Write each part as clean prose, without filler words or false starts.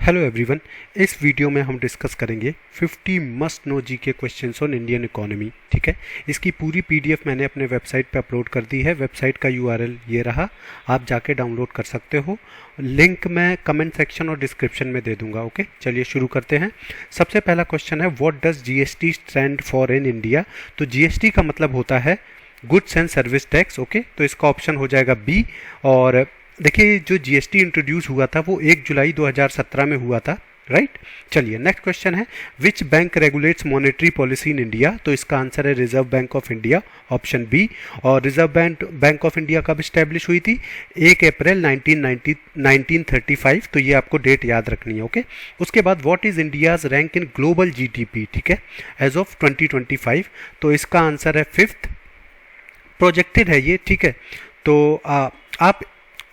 Hello everyone. इस video में हम डिस्कस करेंगे 50 must know GK questions on Indian economy. ठीक है, इसकी पूरी पीडीएफ मैंने अपने वेबसाइट पे अपलोड कर दी है। वेबसाइट का यूआरएल ये रहा, आप जाके डाउनलोड कर सकते हो। लिंक मैं कमेंट सेक्शन और डिस्क्रिप्शन में दे दूंगा। ओके, चलिए शुरू करते हैं। सबसे पहला क्वेश्चन है, what does GST stand for in India. तो जीएसटी का मतलब होता है goods and service tax. Okay, तो इसका ऑप्शन हो जाएगा बी। और देखिए, जो जीएसटी इंट्रोड्यूस हुआ था वो 1 जुलाई 2017 में हुआ था, राइट। चलिए नेक्स्ट क्वेश्चन है, which bank regulates monetary policy in India. तो इसका आंसर है Reserve Bank of India, option B. और रिजर्व बैंक ऑफ इंडिया कब स्टैब्लिश हुई थी? 1 अप्रैल 1935। तो ये आपको डेट याद रखनी है। ओके, उसके बाद what is India's rank in global GDP, ठीक है, एज ऑफ 2025। तो इसका आंसर है 5th। प्रोजेक्टेड है ये, ठीक है। तो आप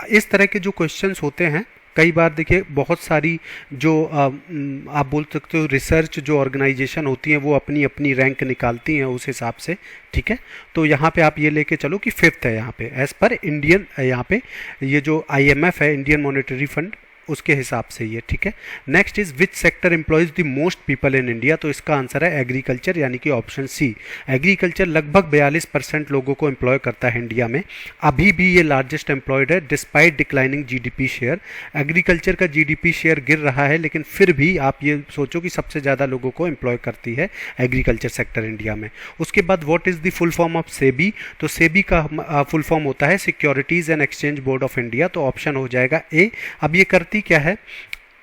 इस तरह के जो क्वेश्चंस होते हैं, कई बार देखिए बहुत सारी जो आप बोल सकते हो रिसर्च जो ऑर्गेनाइजेशन होती हैं वो अपनी अपनी रैंक निकालती हैं उस हिसाब से, ठीक है। तो यहाँ पे आप ये लेके चलो कि 5th है यहाँ पे एज पर इंडियन, यहाँ पे ये जो आईएमएफ है, इंडियन मॉनेटरी फंड, उसके हिसाब से ये, ठीक है। Next is which sector employees the most people in India. तो इसका आंसर है एग्रीकल्चर, यानी कि ऑप्शन सी। एग्रीकल्चर लगभग 42% लोगों को एम्प्लॉय करता है इंडिया में। अभी भी ये लार्जेस्ट एम्प्लॉयड है despite declining GDP share. Agriculture का जीडीपी शेयर गिर रहा है, लेकिन फिर भी आप ये सोचो कि सबसे ज़्यादा लोगों को एम्प्लॉय करती है एग्रीकल्चर सेक्टर इंडिया में। उसके बाद what is the full form of SEBI. तो सेबी का फुल फॉर्म होता है securities and exchange board of India. तो ऑप्शन हो जाएगा ए। अब ये करती क्या है,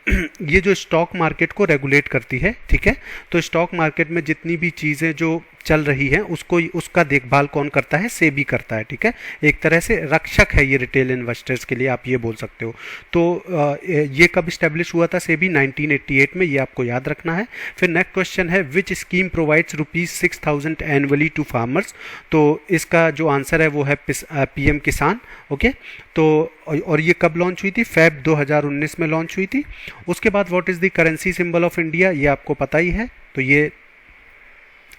ये जो स्टॉक मार्केट को रेगुलेट करती है, ठीक है। तो स्टॉक मार्केट में जितनी भी चीज़ें जो चल रही है उसका देखभाल कौन करता है? सेबी करता है, ठीक है। एक तरह से रक्षक है ये रिटेल इन्वेस्टर्स के लिए, आप ये बोल सकते हो। तो ये कब स्टैब्लिश हुआ था? सेबी 1988 में, ये आपको याद रखना है। फिर नेक्स्ट क्वेश्चन है, which scheme provides ₹6,000 annually to farmers. तो इसका जो आंसर है वो है पीएम किसान। ओके, तो और ये कब लॉन्च हुई थी? फेब 2019 में लॉन्च हुई थी। उसके बाद what is the currency symbol of India, ये आपको पता ही है। तो ये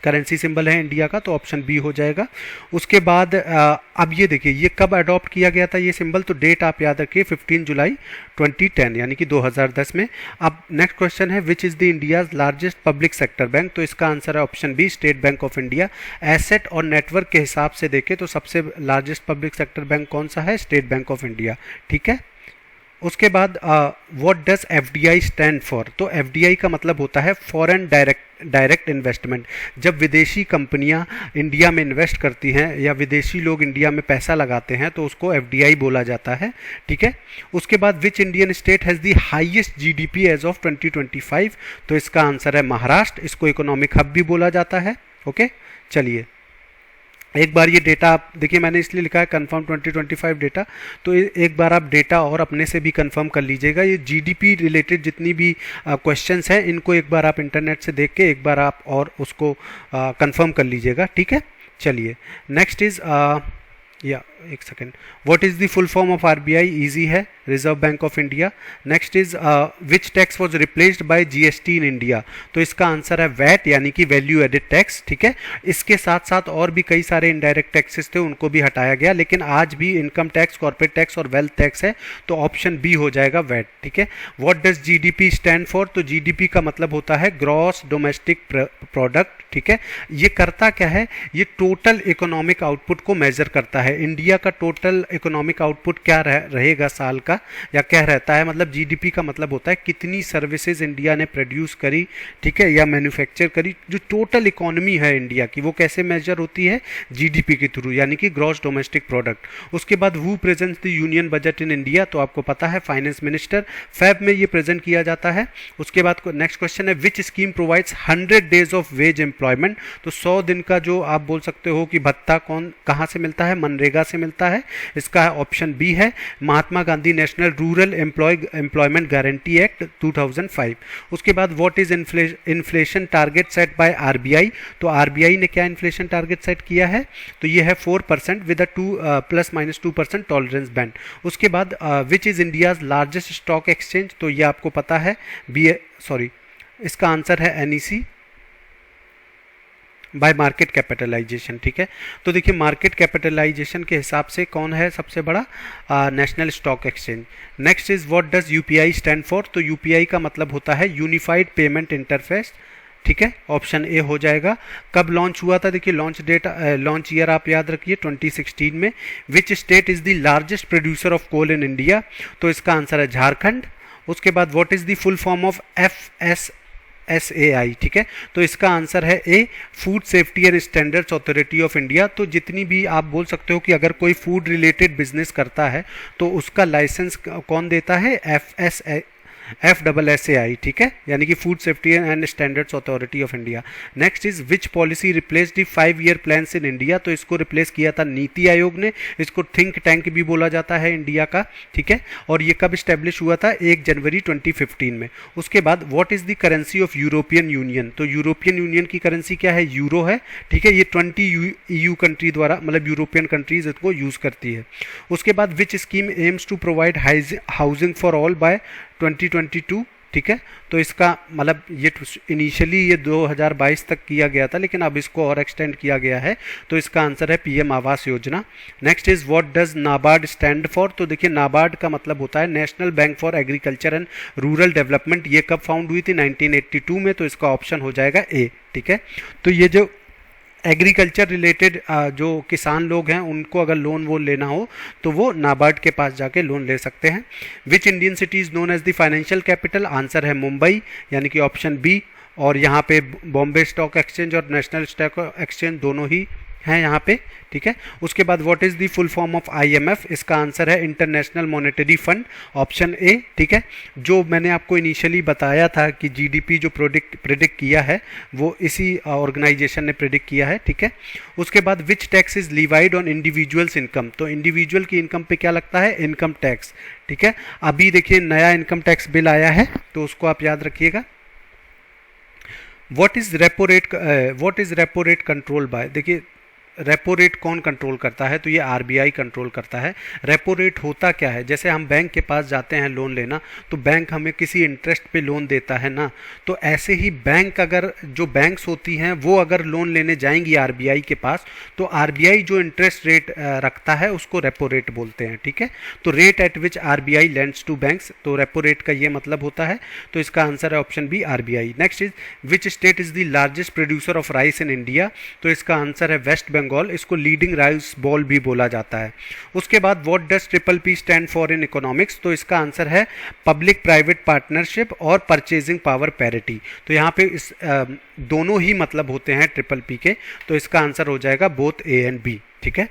करेंसी सिंबल है इंडिया का, तो ऑप्शन बी हो जाएगा। उसके बाद अब ये देखिए, ये कब अडॉप्ट किया गया था ये सिंबल, तो डेट आप याद रखिए 15 जुलाई 2010, यानी कि 2010 में। अब नेक्स्ट क्वेश्चन है, which is the India's largest public sector bank. तो इसका आंसर है option B, State Bank of India. Asset और नेटवर्क के हिसाब से देखें तो सबसे लार्जेस्ट पब्लिक सेक्टर बैंक कौन सा है? स्टेट बैंक ऑफ इंडिया, ठीक है। उसके बाद what does FDI stand for. तो एफडीआई का मतलब होता है फॉरेन डायरेक्ट इन्वेस्टमेंट। जब विदेशी कंपनियां इंडिया में इन्वेस्ट करती हैं या विदेशी लोग इंडिया में पैसा लगाते हैं तो उसको एफडीआई बोला जाता है, ठीक है। उसके बाद which Indian state has the highest GDP as of 2025। तो इसका आंसर है महाराष्ट्र। इसको इकोनॉमिक हब भी बोला जाता है। ओके, चलिए एक बार ये डेटा आप देखिए, मैंने इसलिए लिखा है कंफर्म 2025 डेटा। तो एक बार आप डेटा और अपने से भी कंफर्म कर लीजिएगा। ये जीडीपी रिलेटेड जितनी भी क्वेश्चंस हैं, इनको एक बार आप इंटरनेट से देख के एक बार आप और उसको कंफर्म कर लीजिएगा, ठीक है। चलिए नेक्स्ट इज या एक second, what is the full form of RBI? Easy है, Reserve Bank of India. Next is which tax was replaced by GST in India. तो इसका आंसर है वैट, यानी कि वैल्यू एडेड टैक्स, ठीक है। इसके साथ साथ और भी कई सारे इनडायरेक्ट टैक्सेस थे, उनको भी हटाया गया, लेकिन आज भी इनकम टैक्स, कॉर्पोरेट टैक्स और वेल्थ टैक्स है। तो ऑप्शन बी हो जाएगा वैट, ठीक है। What does GDP stand for. तो जीडीपी का मतलब होता है ग्रॉस डोमेस्टिक प्रोडक्ट, ठीक है। ये करता क्या है? ये टोटल इकोनॉमिक आउटपुट को मेजर करता है। इंडिया का टोटल इकोनॉमिक आउटपुट क्या रहेगा साल का, या क्या रहता है, मतलब जीडीपी का मतलब होता है कितनी सर्विसेज इंडिया ने प्रोड्यूस करी, ठीक है, या मैन्युफैक्चर करी। जो टोटल इकोनॉमी है इंडिया की, वो कैसे मेजर होती है? जीडीपी के थ्रू, यानी कि ग्रॉस डोमेस्टिक प्रोडक्ट। उसके बाद who presents the union budget in India. तो आपको पता है फाइनेंस मिनिस्टर, फेब में ये प्रेजेंट किया जाता है। उसके बाद नेक्स्ट क्वेश्चन है, which scheme provides 100 days of ways employment. तो 100 दिन का जो आप बोल सकते हो कि भत्ता कहाँ से मिलता है? मनरेगा से मिलता है। इसका ऑप्शन बी है Mahatma Gandhi National Rural Employment Guarantee Act 2005। उसके बाद what is inflation target set by RBI. तो आरबीआई ने क्या इन्फ्लेशन टारगेट सेट किया है? तो ये है 4% विद अ ±2% टॉलरेंस बैंड। उसके बाद which is India's largest stock exchange. तो ये आपको पता है, इसका आंसर है एनईसी, बाय मार्केट कैपिटलाइजेशन, ठीक है। तो देखिए मार्केट कैपिटलाइजेशन के हिसाब से कौन है सबसे बड़ा, national Stock exchange. Next is what does UPI stand for, तो यूपीआई का मतलब होता है यूनिफाइड पेमेंट इंटरफेस, ठीक है, ऑप्शन ए हो जाएगा। कब लॉन्च हुआ था, देखिए लॉन्च डेट, लॉन्च ईयर आप याद रखिए 2016 में। Which state is the largest producer of coal in India, तो इसका आंसर है झारखंड। उसके बाद what is the full form of FSSAI, ठीक है, तो इसका आंसर है A, Food Safety and Standards Authority of India. तो जितनी भी आप बोल सकते हो कि अगर कोई फूड रिलेटेड बिजनेस करता है तो उसका लाइसेंस कौन देता है, FSSAI, ठीक है, यानी कि food Safety and Standards Authority of India. Next is which policy replace the 5-year plans in India, तो इसको रिप्लेस किया था नीति आयोग ने। इसको थिंक टैंक भी बोला जाता है इंडिया का, ठीक है, और ये कब स्टैब्लिश हुआ था, 1 जनवरी 2015 में। उसके बाद what is the currency of European union, तो यूरोपियन यूनियन की करेंसी क्या है, यूरो है, ठीक है, ये 20 EU कंट्री द्वारा, मतलब यूरोपियन कंट्रीज इसको यूज करती है। उसके बाद which scheme aims to provide housing for all by 2022, ठीक है, तो इसका मतलब ये इनिशियली ये 2022 तक किया गया था, लेकिन अब इसको और एक्सटेंड किया गया है, तो इसका आंसर है PM Awas Yojana. Next is what does NABARD stand for, तो देखिए नाबार्ड का मतलब होता है national bank for agriculture and rural development. ये कब फाउंड हुई थी, 1982 में, तो इसका ऑप्शन हो जाएगा ए, ठीक है। तो ये जो एग्रीकल्चर रिलेटेड जो किसान लोग हैं उनको अगर लोन वो लेना हो तो वो नाबार्ड के पास जाके लोन ले सकते हैं। Which Indian city is known as the financial capital, answer है मुंबई, यानी कि ऑप्शन बी। और यहाँ पे बॉम्बे स्टॉक एक्सचेंज और नेशनल स्टॉक एक्सचेंज दोनों ही हैं यहाँ पे, ठीक है। उसके बाद what is the full form of IMF, इसका आंसर है International Monetary Fund, option A, ठीक है। जो मैंने आपको इनिशियली बताया था कि GDP जो प्रिडिक्ट किया है वो इसी ऑर्गेनाइजेशन ने प्रिडिक्ट किया है, ठीक है। उसके बाद which tax is levied on individuals income, तो इंडिविजुअल की इनकम पे क्या लगता है, इनकम टैक्स, ठीक है। अभी देखिए नया इनकम टैक्स बिल आया है तो उसको आप याद रखिएगा। What is repo rate control by, देखिए रेपो रेट कौन कंट्रोल करता है, तो ये RBI कंट्रोल करता है। रेपो रेट होता क्या है, जैसे हम बैंक के पास जाते हैं लोन लेना तो बैंक हमें किसी इंटरेस्ट पे लोन देता है ना, तो ऐसे ही बैंक अगर जो बैंक्स होती हैं वो अगर लोन लेने जाएंगी RBI के पास तो RBI जो इंटरेस्ट रेट रखता है उसको रेपो रेट बोलते हैं, ठीक है। तो rate at which RBI lends to banks, तो रेपो रेट का ये मतलब होता है, तो इसका आंसर है option B, RBI। Next is which state is the largest producer of rice in India, तो इसका आंसर है वेस्ट बंगाल, इसको लीडिंग राइस बॉल भी बोला जाता है। उसके बाद what does PPP stand for in economics, तो इसका आंसर है पब्लिक प्राइवेट पार्टनरशिप और परचेजिंग पावर पैरिटी। तो यहाँ पे इस दोनों ही मतलब होते हैं PPP के, तो इसका आंसर हो जाएगा बोथ A एंड B, ठीक है।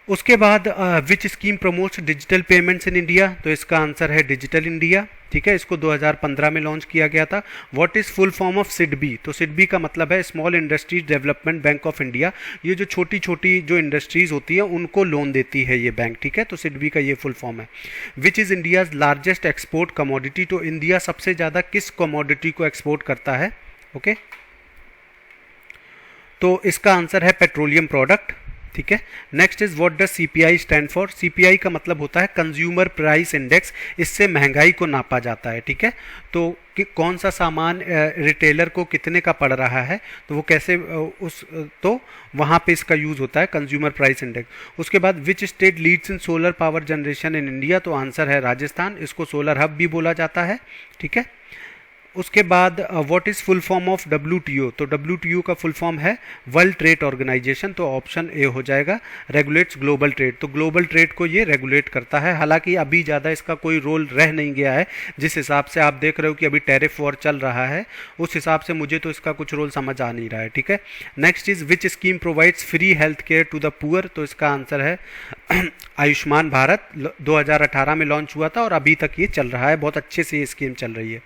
उसके बाद which scheme promotes digital payments in India, तो इसका आंसर है डिजिटल इंडिया, ठीक है। इसको 2015 में लॉन्च किया गया था। What is full form of SIDBI, तो SIDBI का मतलब है small industries development bank of India. ये जो छोटी छोटी जो इंडस्ट्रीज होती है उनको लोन देती है ये बैंक, ठीक है, तो SIDBI का ये फुल फॉर्म है। Which is India's largest export commodity, तो इंडिया सबसे ज़्यादा किस कमोडिटी को एक्सपोर्ट करता है, ओके, तो इसका आंसर है पेट्रोलियम प्रोडक्ट, ठीक है। Next is what does CPI stand for, CPI का मतलब होता है कंज्यूमर प्राइस इंडेक्स, इससे महंगाई को नापा जाता है, ठीक है। तो कि कौन सा सामान रिटेलर को कितने का पड़ रहा है तो वो कैसे तो वहाँ पे इसका यूज़ होता है कंज्यूमर प्राइस इंडेक्स। उसके बाद which state leads in solar power generation in India, तो आंसर है राजस्थान, इसको सोलर हब भी बोला जाता है, ठीक है। उसके बाद what is full form of WTO, तो WTO का फुल फॉर्म है वर्ल्ड ट्रेड ऑर्गेनाइजेशन, तो ऑप्शन ए हो जाएगा, रेगुलेट्स ग्लोबल ट्रेड, तो ग्लोबल ट्रेड को ये रेगुलेट करता है। हालांकि अभी ज़्यादा इसका कोई रोल रह नहीं गया है, जिस हिसाब से आप देख रहे हो कि अभी टैरिफ वॉर चल रहा है उस हिसाब से मुझे तो इसका कुछ रोल समझ आ नहीं रहा है, ठीक है। Next is which scheme provides free health care to the poor, तो इसका आंसर है आयुष्मान भारत, 2018 में लॉन्च हुआ था और अभी तक ये चल रहा है, बहुत अच्छे से ये स्कीम चल रही है,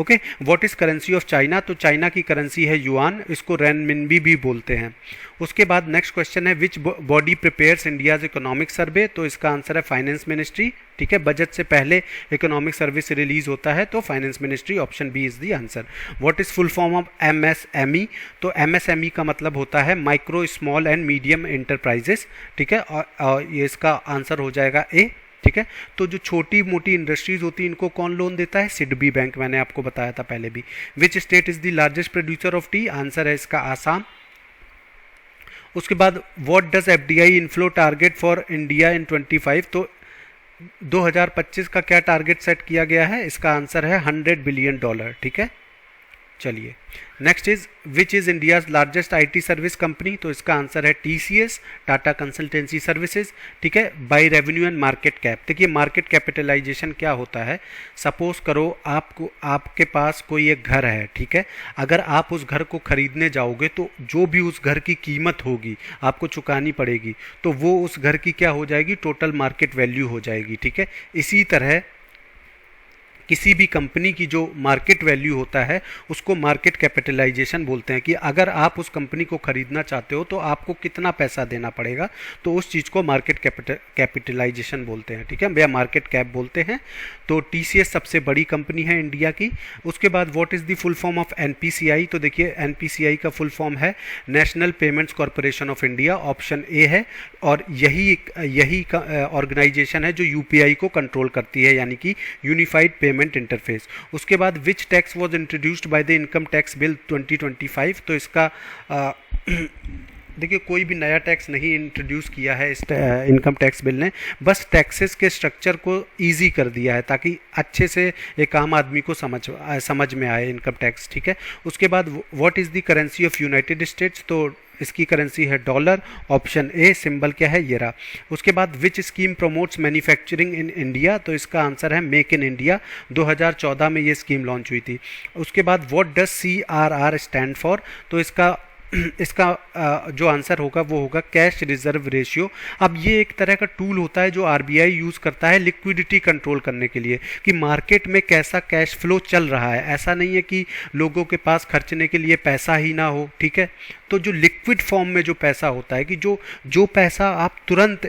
okay. What is currency of China, तो चाइना की करेंसी है युआन, इसको रेनमिनबी भी बोलते हैं। उसके बाद नेक्स्ट क्वेश्चन है which body prepares India's economic survey, तो इसका आंसर है फाइनेंस मिनिस्ट्री, ठीक है। बजट से पहले इकोनॉमिक सर्विस रिलीज होता है तो finance ministry, option B is the answer. What is full form of MSME, तो MSME का मतलब होता है micro small and medium enterprises, ठीक है, और ये इसका आंसर हो जाएगा ए। ठीक है। तो जो छोटी मोटी इंडस्ट्रीज होती है इनको कौन लोन देता है? सिडबी बैंक, मैंने आपको बताया था पहले भी। विच state is the largest producer of T? Answer है इसका आसाम। उसके बाद what does FDI inflow target for India in 25? तो 2025 का क्या टारगेट सेट किया गया है? इसका आंसर है $100 बिलियन। ठीक है, चलिए next is which is India's largest IT service company? तो इसका आंसर है टीसीएस, टाटा कंसल्टेंसी सर्विसेज। ठीक है, by revenue and market cap. देखिए मार्केट कैपिटलाइजेशन क्या होता है, सपोज करो आपके पास कोई एक घर है, ठीक है, अगर आप उस घर को खरीदने जाओगे तो जो भी उस घर की कीमत होगी आपको चुकानी पड़ेगी, तो वो उस घर की क्या हो जाएगी? टोटल मार्केट वैल्यू हो जाएगी। ठीक है, इसी तरह किसी भी कंपनी की जो मार्केट वैल्यू होता है उसको मार्केट कैपिटलाइजेशन बोलते हैं, कि अगर आप उस कंपनी को खरीदना चाहते हो तो आपको कितना पैसा देना पड़ेगा, तो उस चीज़ को मार्केट कैपिटलाइजेशन बोलते हैं। ठीक है, या मार्केट कैप बोलते हैं। तो टीसीएस सबसे बड़ी कंपनी है इंडिया की। उसके बाद what is the full form of NPCI? तो देखिए एनपीसीआई का फुल फॉर्म है national payments corporation of India, option A है। और यही ऑर्गेनाइजेशन है जो यूपीआई को कंट्रोल करती है, यानी कि यूनिफाइड पेमेंट इंटरफेस। उसके बाद which tax was introduced by the income tax bill 2025? तो इसका देखिए कोई भी नया टैक्स नहीं इंट्रोड्यूस किया है इस इनकम टैक्स बिल ने, बस टैक्सेस के स्ट्रक्चर को इजी कर दिया है ताकि अच्छे से एक आम आदमी को समझ में आए इनकम टैक्स। ठीक है, उसके बाद what is the currency of United states? तो इसकी करेंसी है डॉलर, ऑप्शन ए। सिंबल क्या है? ये रहा। उसके बाद which scheme promotes manufacturing in India? तो इसका आंसर है मेक इन इंडिया। 2014 में ये स्कीम लॉन्च हुई थी। उसके बाद what does CRR stand for? तो इसका जो आंसर होगा वो होगा कैश रिजर्व रेशियो। अब ये एक तरह का टूल होता है जो आरबीआई यूज़ करता है लिक्विडिटी कंट्रोल करने के लिए, कि मार्केट में कैसा कैश फ्लो चल रहा है। ऐसा नहीं है कि लोगों के पास खर्चने के लिए पैसा ही ना हो। ठीक है, तो जो लिक्विड फॉर्म में जो पैसा होता है, कि जो पैसा आप तुरंत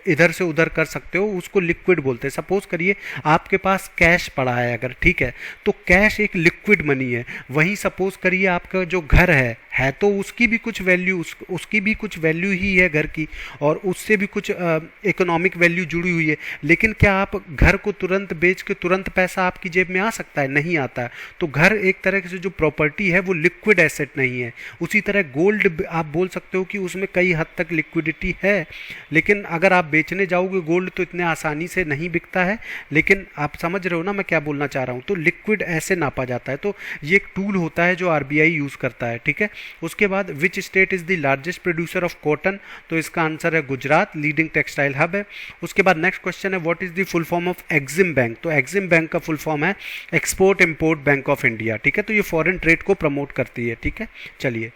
इधर से उधर कर सकते हो, उसको लिक्विड बोलते हैं। सपोज करिए आपके पास कैश पड़ा है अगर, ठीक है, तो कैश एक लिक्विड मनी है। वहीं सपोज करिए आपका जो घर है तो उसकी भी कुछ वैल्यू उसकी भी कुछ वैल्यू ही है घर की, और उससे भी कुछ इकोनॉमिक वैल्यू जुड़ी हुई है। लेकिन क्या आप घर को तुरंत बेच के तुरंत पैसा आपकी जेब में आ सकता है? नहीं आता है। तो घर एक तरह से जो प्रॉपर्टी है वो लिक्विड एसेट नहीं है। उसी तरह गोल्ड आप बोल सकते हो कि उसमें कई हद तक लिक्विडिटी है, लेकिन अगर आप बेचने जाओगे गोल्ड तो इतने आसानी से नहीं बिकता है। लेकिन आप समझ रहे हो ना मैं क्या बोलना चाह रहा हूँ? तो लिक्विड ऐसे नापा जाता है। तो ये एक टूल होता है जो आरबीआई यूज़ करता है। ठीक है, उसके बाद which state is the largest producer of cotton? तो इसका आंसर है गुजरात, लीडिंग टेक्सटाइल हब है। उसके बाद नेक्स्ट क्वेश्चन है what is the full form of EXIM bank? तो एग्जिम बैंक का फुल फॉर्म है export import bank of India. ठीक है, तो ये फॉरेन ट्रेड को प्रमोट करती है। ठीक है, चलिए